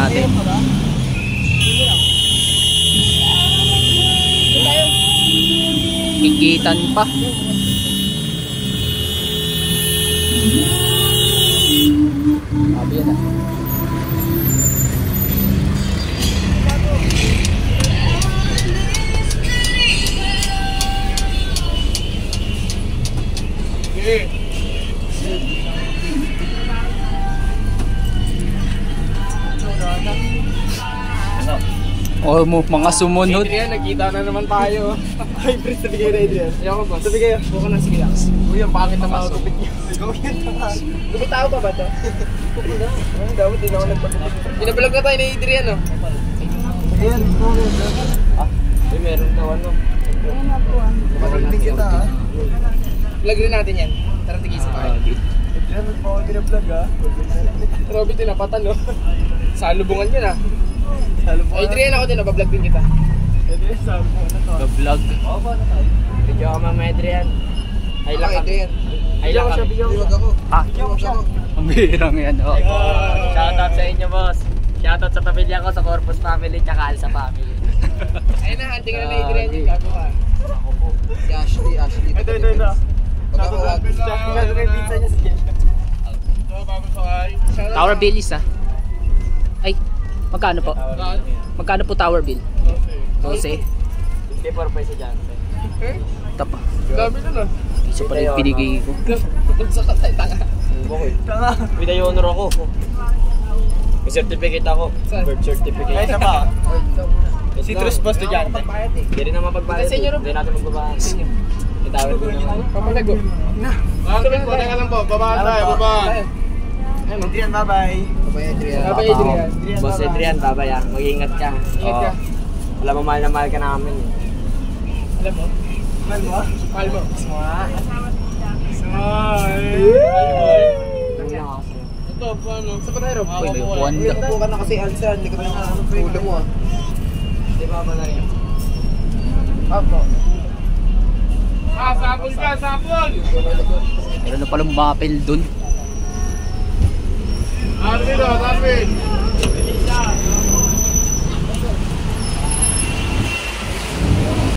natin. Ikitan pa. Sabi yan ah. Oh, mga sumunod. Adrian, nagkita na naman tayo. Hybrid, sabi kayo na Adrian. Ayoko ba? Sabi kayo. Buka na, sige lang. Uy, ang pangit na mga gupit niyo. Gupit tao pa ba ito? Gupit na. Dapat din ako nagpagupit. Pinabalag na tayo ni Adrian, no? Adrian, uy, meron daw ano. Ayun na po. Pagod din kita, ha? Vlog rin natin yan. Tara, tigisa pa kayo. Adrian, may pawag na vlog, ha? Robby, tinapatan, no? Salubungan yun, ha? Adrian, ako din, nabablog din kita. Adrian, sabi mo na to. Vlog. Oo ba na tayo? Video ka mama, Adrian. Ay lang Adrian. Ay lang kami. Iwag ako. Ah, iwag ako. Ang bihirang yan. Oh. Shoutout sa inyo, boss. Shoutout sa pamilya ko, sa Corpus family, tsaka Alsa family. Ayun na, hunting na Adrian yung gago ka. Ako po. Si Ashley. Ito. Pagkakawag. Ito na yung pizza niya si Jen. Ito, bago sakay. Tower bill isa. Ay, magkano po? Magkano po tower bill? 12. 54 pesos dyan. Ito pa. Dami na na. Isa pa rin pinigay ko. Sa katay, tanga. Tanga. With the honor ako. May certificate ako. Birth certificate. Ay, isa pa. Citrus pa estudyante. Hindi rin naman pagbayad. Hindi natin magbabayad. Itawid ko naman. Papalago. Na. Sabihin ko, teka lang po. Babaan tayo, babaan. Adrian, bye-bye. Bye-bye, Adrian. Bye-bye, Adrian. Boss Adrian, babay ah. Mag-iingat ka. Ingat ka. Alam mo, mahal na mahal ka namin. Alam mo? Mahal mo? Mahal mo. Smile. Ito, paano? Sa patayro. Uy, may Wanda. Upo ka na kasi, Alsa. Hindi ka na ulo mo ah. Di ba ba na rin? Apo. Sapol ka, sapol! Meron na palang mapel dun. Arvin.